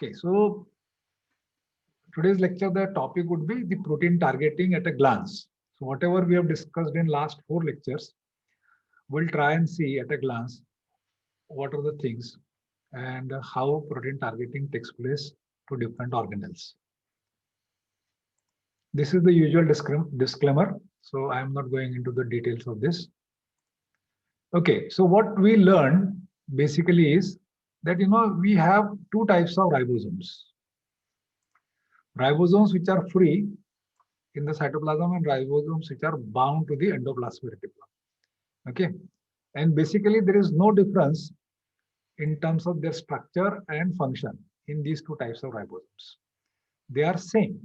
Okay, so today's lecture, the topic would be the protein targeting at a glance. So whatever we have discussed in last 4 lectures, we'll try and see at a glance what are the things and how protein targeting takes place to different organelles. This is the usual disclaimer, so I am not going into the details of this. Okay, so what we learned basically is that we have two types of ribosomes. Ribosomes which are free in the cytoplasm and ribosomes which are bound to the endoplasmic reticulum. Okay, and basically there is no difference in terms of their structure and function in these two types of ribosomes. They are same.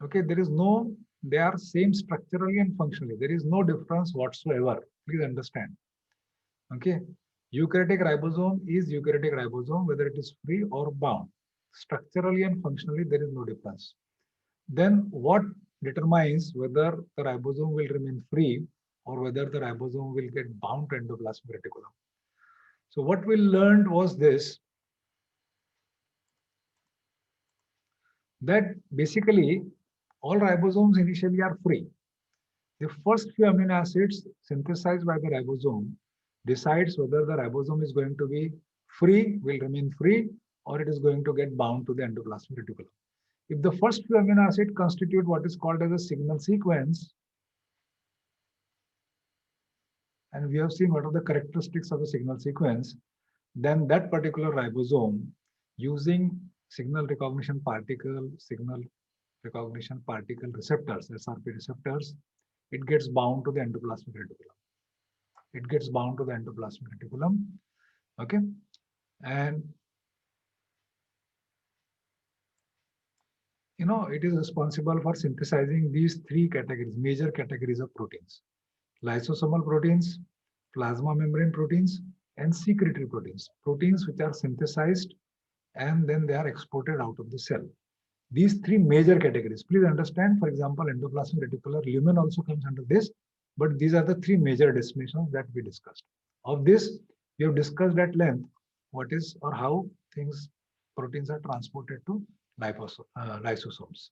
Okay, they are same structurally and functionally. There is no difference whatsoever. Please understand. Okay, eukaryotic ribosome is eukaryotic ribosome, whether it is free or bound. Structurally and functionally, there is no difference. Then what determines whether the ribosome will remain free or whether the ribosome will get bound to endoplasmic reticulum? So what we learned was this, that basically all ribosomes initially are free. The first few amino acids synthesized by the ribosome decides whether the ribosome is going to be free, will remain free, or it is going to get bound to the endoplasmic reticulum. If the first few amino acids constitute what is called as a signal sequence, and we have seen what are the characteristics of a signal sequence, then that particular ribosome, using signal recognition particle receptors, SRP receptors, it gets bound to the endoplasmic reticulum. It gets bound to the endoplasmic reticulum. Okay, and it is responsible for synthesizing these three categories, major categories of proteins: lysosomal proteins, plasma membrane proteins, and secretory proteins. Proteins which are synthesized and then they are exported out of the cell. These three major categories. Please understand, for example, endoplasmic reticular lumen also comes under this, but these are the three major destinations that we discussed. Of this, we have discussed at length what is or how proteins are transported to lysosomes.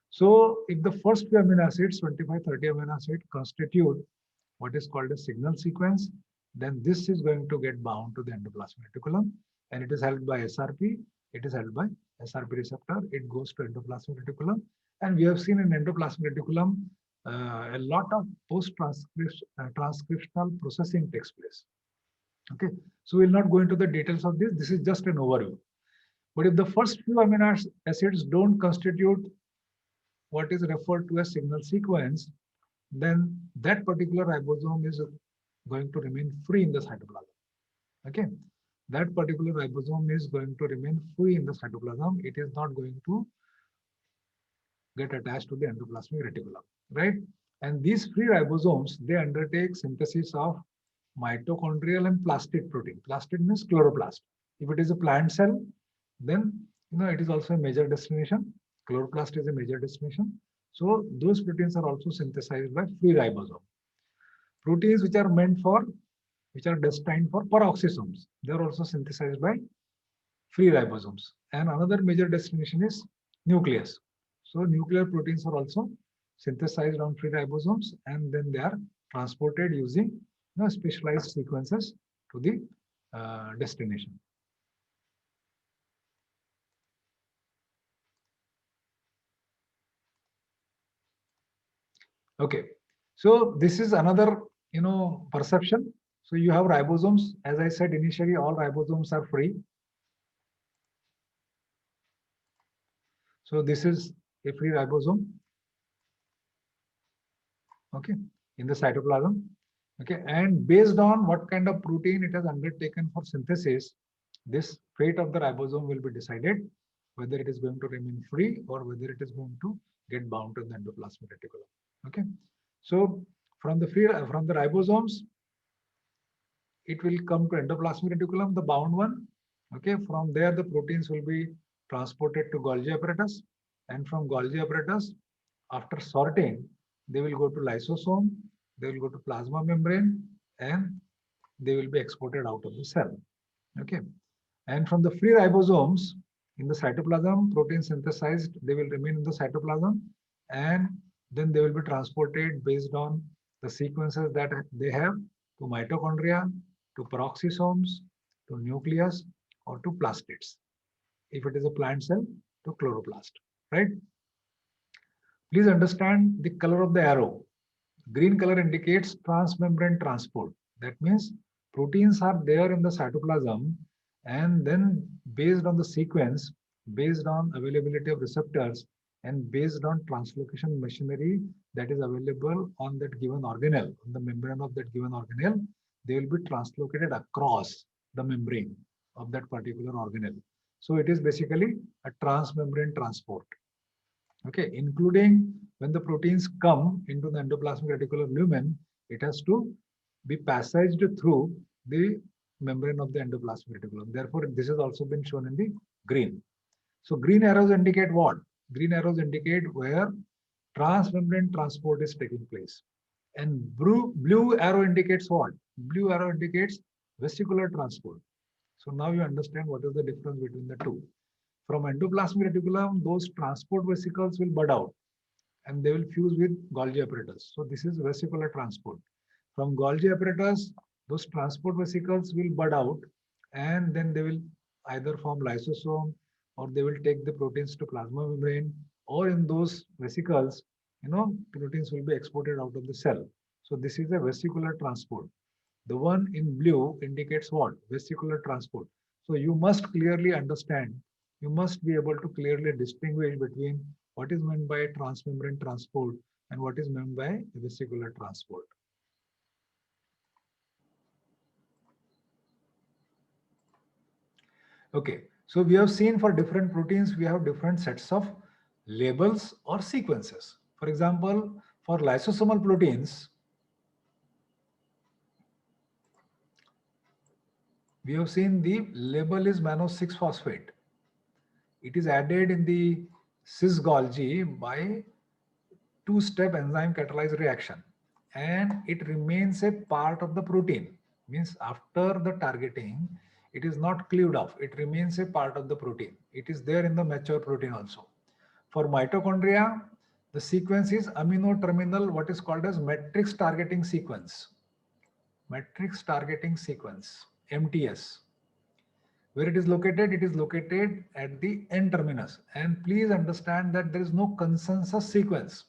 So if the first few amino acids, 25-30 amino acids, constitute what is called a signal sequence, then this is going to get bound to the endoplasmic reticulum, and it is held by SRP. It is held by SRP receptor. It goes to endoplasmic reticulum, and we have seen in endoplasmic reticulum a lot of post-transcriptional processing takes place. Okay, so we'll not go into the details of this. This is just an overview. But if the first few amino acids don't constitute what is referred to as signal sequence, then that particular ribosome is going to remain free in the cytoplasm. Okay, that particular ribosome is going to remain free in the cytoplasm. It is not going to get attached to the endoplasmic reticulum, right? And these free ribosomes, they undertake synthesis of mitochondrial and plastid protein. Plastid means chloroplast. If it is a plant cell, then it is also a major destination. Chloroplast is a major destination. So those proteins are also synthesized by free ribosome. Proteins which are destined for peroxisomes, they are also synthesized by free ribosomes. And another major destination is nucleus. So nuclear proteins are also synthesized on free ribosomes, and then they are transported using specialized sequences to the destination. Okay, so this is another perception. So you have ribosomes. As I said initially, all ribosomes are free. So this is a free ribosome. Okay, in the cytoplasm. Okay, and based on what kind of protein it has undertaken for synthesis, this fate of the ribosome will be decided, whether it is going to remain free or whether it is going to get bound to the endoplasmic reticulum. Okay, so from the ribosomes, it will come to endoplasmic reticulum, the bound one. Okay, from there the proteins will be transported to Golgi apparatus, and from Golgi apparatus, after sorting, they will go to lysosome, they will go to plasma membrane, and they will be exported out of the cell. Okay, and from the free ribosomes, In the cytoplasm, protein synthesized, they will remain in the cytoplasm, and then they will be transported based on the sequences that they have to mitochondria, to peroxisomes, to nucleus, or to plastids. If it is a plant cell, to chloroplast, right? Please understand the color of the arrow. Green color indicates transmembrane transport. That means proteins are there in the cytoplasm, and then based on the sequence, based on availability of receptors, and based on translocation machinery that is available on that given organelle, on the membrane of that given organelle, they will be translocated across the membrane of that particular organelle. So it is basically a transmembrane transport. Okay, including when the proteins come into the endoplasmic reticulum lumen, it has to be passaged through the membrane of the endoplasmic reticulum. Therefore, this has also been shown in the green. So green arrows indicate what? Green arrows indicate where transmembrane transport is taking place. And blue arrow indicates what? Blue arrow indicates vesicular transport. So now you understand what is the difference between the two. From endoplasmic reticulum, those transport vesicles will bud out and they will fuse with Golgi apparatus. So this is vesicular transport. From Golgi apparatus, those transport vesicles will bud out and then they will either form lysosome or they will take the proteins to plasma membrane, or in those vesicles, proteins will be exported out of the cell. So this is a vesicular transport. The one in blue indicates what? Vesicular transport. So you must clearly understand, you must be able to clearly distinguish between what is meant by transmembrane transport and what is meant by vesicular transport. Okay, so we have seen for different proteins, we have different sets of labels or sequences. For example, for lysosomal proteins, we have seen the label is mannose 6-phosphate. It is added in the cis Golgi by two-step enzyme catalyzed reaction, and it remains a part of the protein. Means after the targeting, it is not cleaved off, it remains a part of the protein. It is there in the mature protein also. For mitochondria, the sequence is amino terminal, what is called as matrix targeting sequence. Matrix targeting sequence, MTS. Where it is located at the N terminus. And please understand that there is no consensus sequence.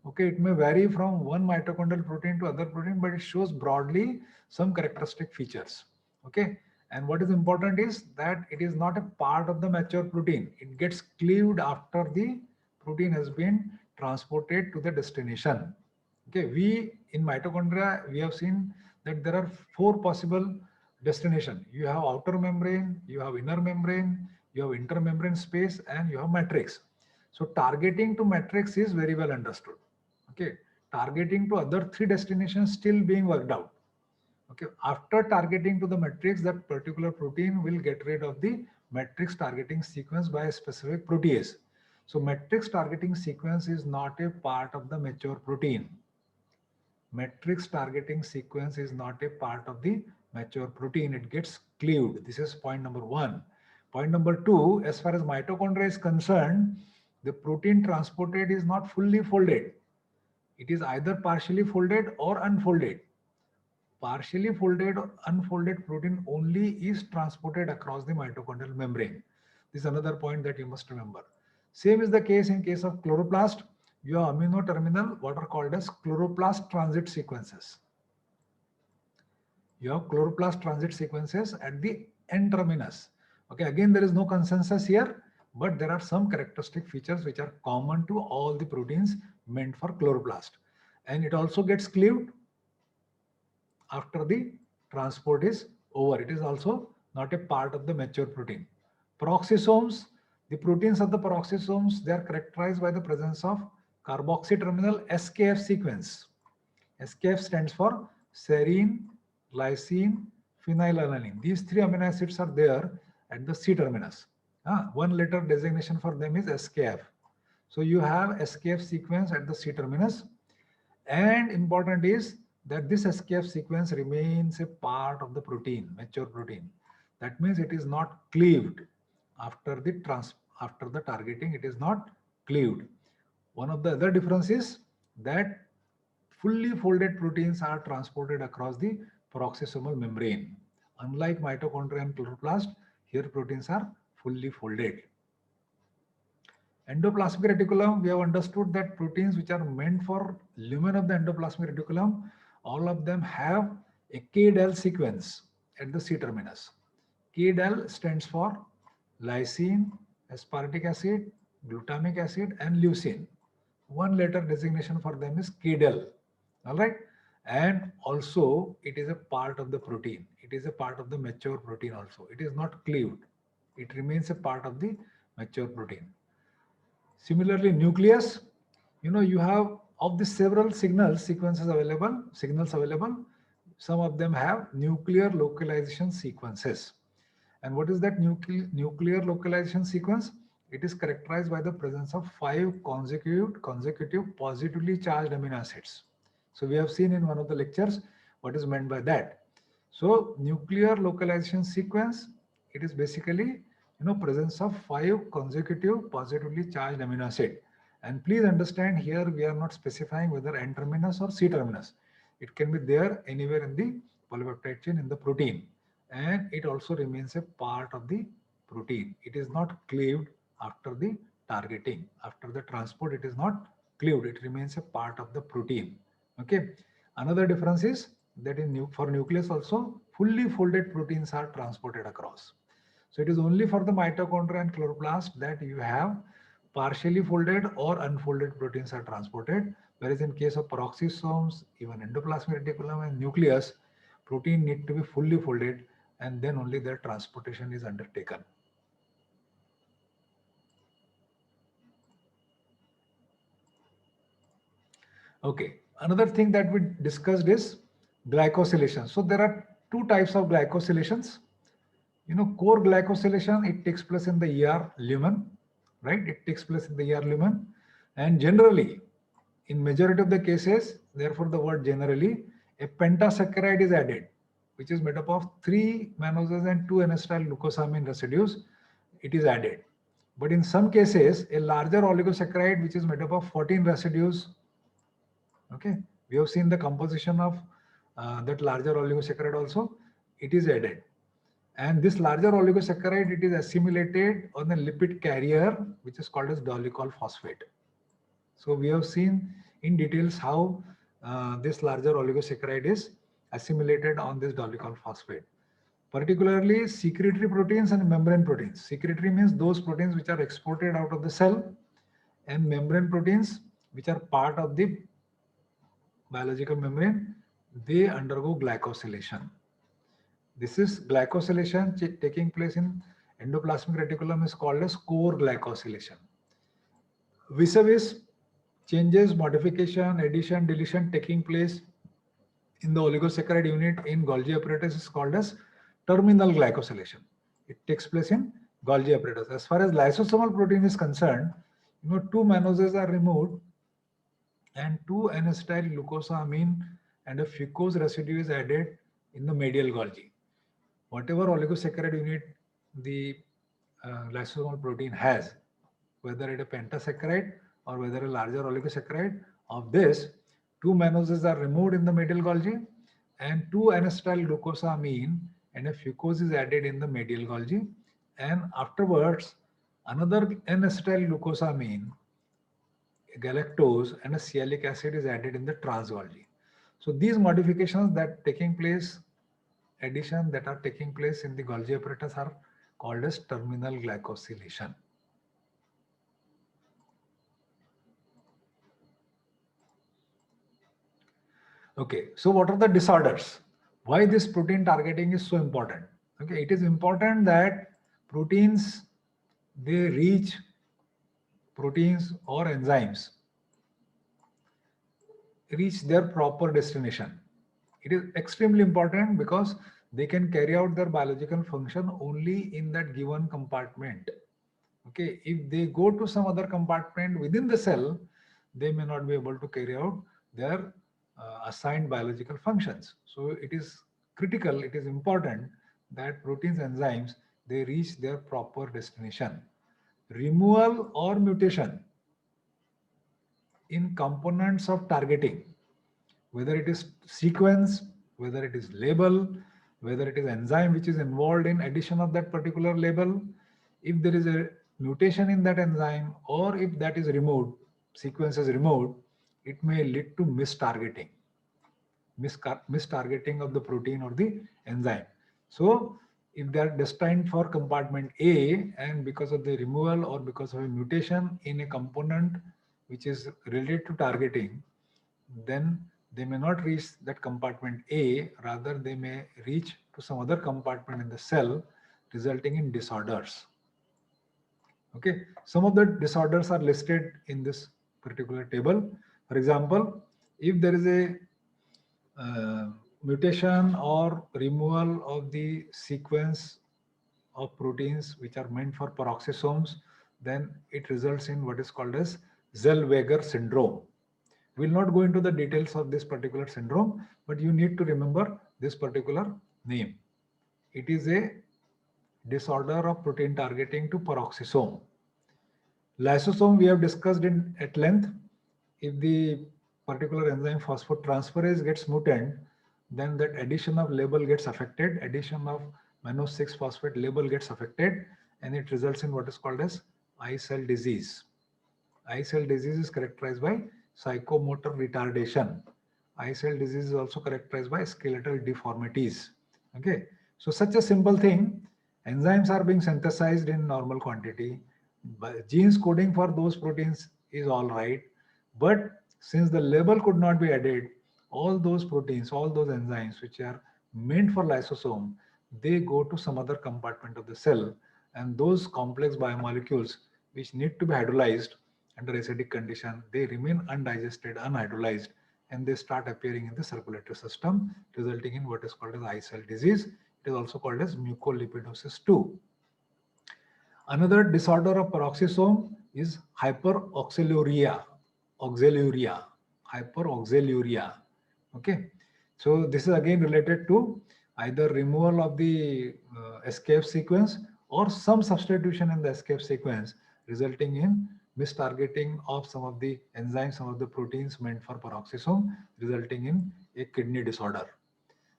Okay, it may vary from one mitochondrial protein to other protein, but it shows broadly some characteristic features. Okay, and what is important is that it is not a part of the mature protein. It gets cleaved after the protein has been transported to the destination. Okay, we in mitochondria, we have seen that there are 4 possible destination. You have outer membrane, you have inner membrane, you have intermembrane space, and you have matrix. So targeting to matrix is very well understood. Okay, targeting to other 3 destinations still being worked out. Okay, after targeting to the matrix, that particular protein will get rid of the matrix targeting sequence by a specific protease. So matrix targeting sequence is not a part of the mature protein. Matrix targeting sequence is not a part of the mature protein. It gets cleaved. This is point number 1. Point number 2, as far as mitochondria is concerned, the protein transported is not fully folded. It is either partially folded or unfolded. Partially folded or unfolded protein only is transported across the mitochondrial membrane. This is another point that you must remember. Same is the case in case of chloroplast. You have amino terminal, what are called as chloroplast transit sequences. You have chloroplast transit sequences at the N terminus. Okay, again, there is no consensus here, but there are some characteristic features which are common to all the proteins meant for chloroplast. And it also gets cleaved after the transport is over. It is also not a part of the mature protein. Peroxisomes, the proteins of the peroxisomes, they are characterized by the presence of carboxy terminal SKF sequence. SKF stands for serine, glycine, phenylalanine. These 3 amino acids are there at the C terminus. One letter designation for them is SKF. So you have SKF sequence at the C terminus, and important is that this SKF sequence remains a part of the protein, mature protein. That means it is not cleaved after the targeting. It is not cleaved. One of the other differences that fully folded proteins are transported across the peroxisomal membrane. Unlike mitochondria and chloroplast, here proteins are fully folded. Endoplasmic reticulum, we have understood that proteins which are meant for lumen of the endoplasmic reticulum, all of them have a K-del sequence at the C terminus. K-del stands for lysine, aspartic acid, glutamic acid, and leucine. One letter designation for them is K-del. All right. And also it is a part of the protein. It is a part of the mature protein also. It is not cleaved. It remains a part of the mature protein. Similarly, nucleus, you have of the several signals available, some of them have nuclear localization sequences. And what is that nuclear localization sequence? It is characterized by the presence of 5 consecutive positively charged amino acids. So we have seen in one of the lectures what is meant by that. So nuclear localization sequence, it is basically presence of 5 consecutive positively charged amino acid. And please understand, here we are not specifying whether N terminus or C terminus. It can be there anywhere in the polypeptide chain in the protein, and it also remains a part of the protein. It is not cleaved after the targeting. After the transport, it is not cleaved. It remains a part of the protein. Okay. Another difference is that for nucleus also, fully folded proteins are transported across. So it is only for the mitochondria and chloroplast that you have partially folded or unfolded proteins are transported, whereas in case of peroxisomes, even endoplasmic reticulum and nucleus, protein need to be fully folded, and then only their transportation is undertaken. Okay, another thing that we discussed is glycosylation. So there are two types of glycosylations. Core glycosylation, it takes place in the ER lumen, right? It takes place in the ER lumen. And generally, in majority of the cases, therefore the word generally, a pentasaccharide is added, which is made up of 3 mannoses and 2 N-acetyl glucosamine residues. It is added. But in some cases, a larger oligosaccharide, which is made up of 14 residues. Okay, we have seen the composition of that larger oligosaccharide also. It is added. And this larger oligosaccharide, it is assimilated on a lipid carrier, which is called as dolichol phosphate. So we have seen in details how this larger oligosaccharide is assimilated on this dolichol phosphate. Particularly secretory proteins and membrane proteins. Secretory means those proteins which are exported out of the cell, and membrane proteins which are part of the biological membrane, they undergo glycosylation. This is glycosylation taking place in endoplasmic reticulum is called as core glycosylation. Vis-a-vis, changes, modification, addition, deletion taking place in the oligosaccharide unit in Golgi apparatus is called as terminal glycosylation. It takes place in Golgi apparatus. As far as lysosomal protein is concerned, 2 mannoses are removed and 2 N-acetyl glucosamine and a fucose residue is added in the medial Golgi. Whatever oligosaccharide unit the lysosomal protein has, whether it a pentasaccharide or whether a larger oligosaccharide, of this, 2 mannoses are removed in the medial Golgi and 2 N-acetyl glucosamine and a fucose is added in the medial Golgi, and afterwards another N-acetyl glucosamine, galactose and a sialic acid is added in the trans Golgi. So these modifications that taking place, addition that are taking place in the Golgi apparatus are called as terminal glycosylation. Okay, so what are the disorders? Why this protein targeting is so important? Okay, it is important that proteins, they reach proteins or enzymes, reach their proper destination. It is extremely important because they can carry out their biological function only in that given compartment. Okay, if they go to some other compartment within the cell, they may not be able to carry out their assigned biological functions. So it is critical, it is important that proteins, enzymes, they reach their proper destination. Removal or mutation in components of targeting, whether it is sequence, whether it is label, whether it is enzyme which is involved in addition of that particular label, if there is a mutation in that enzyme or if that is removed, sequence is removed, it may lead to mistargeting, mistargeting of the protein or the enzyme. So if they are destined for compartment A and because of the removal or because of a mutation in a component which is related to targeting, then they may not reach that compartment A, rather they may reach to some other compartment in the cell, resulting in disorders. Okay, some of the disorders are listed in this particular table. For example, if there is a mutation or removal of the sequence of proteins which are meant for peroxisomes, then it results in what is called as Zellweger syndrome. We'll not go into the details of this particular syndrome, but you need to remember this particular name. It is a disorder of protein targeting to peroxisome. Lysosome we have discussed in at length. If the particular enzyme phosphotransferase gets mutant, then that addition of label gets affected, addition of mannose 6-phosphate label gets affected, and it results in what is called as eye cell disease. Eye cell disease is characterized by psychomotor retardation. Eye cell disease is also characterized by skeletal deformities. Okay, so such a simple thing, enzymes are being synthesized in normal quantity, but genes coding for those proteins is all right, but since the label could not be added, all those proteins, all those enzymes which are meant for lysosome, they go to some other compartment of the cell, and those complex biomolecules which need to be hydrolyzed under acidic condition, they remain undigested, unhydrolyzed, and they start appearing in the circulatory system, resulting in what is called as eye cell disease. It is also called as mucolipidosis 2. Another disorder of peroxisome is hyperoxaluria, hyperoxaluria. Okay, so this is again related to either removal of the escape sequence or some substitution in the escape sequence, resulting in mistargeting of some of the enzymes, some of the proteins meant for peroxisome, resulting in a kidney disorder.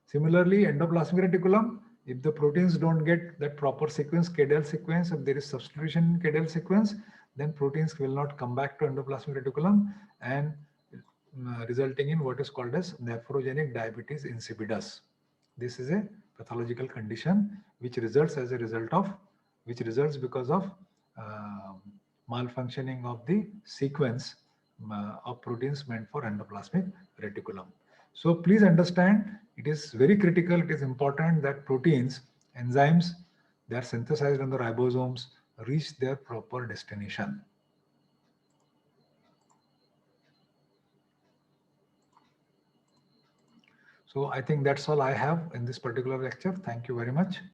Similarly, endoplasmic reticulum, if the proteins don't get that proper sequence, KDL sequence, if there is substitution in KDL sequence, then proteins will not come back to endoplasmic reticulum, and resulting in what is called as nephrogenic diabetes insipidus. This is a pathological condition which results because of malfunctioning of the sequence of proteins meant for endoplasmic reticulum. So please understand, it is very critical, it is important that proteins, enzymes, they are synthesized on the ribosomes, reach their proper destination. So I think that's all I have in this particular lecture. Thank you very much.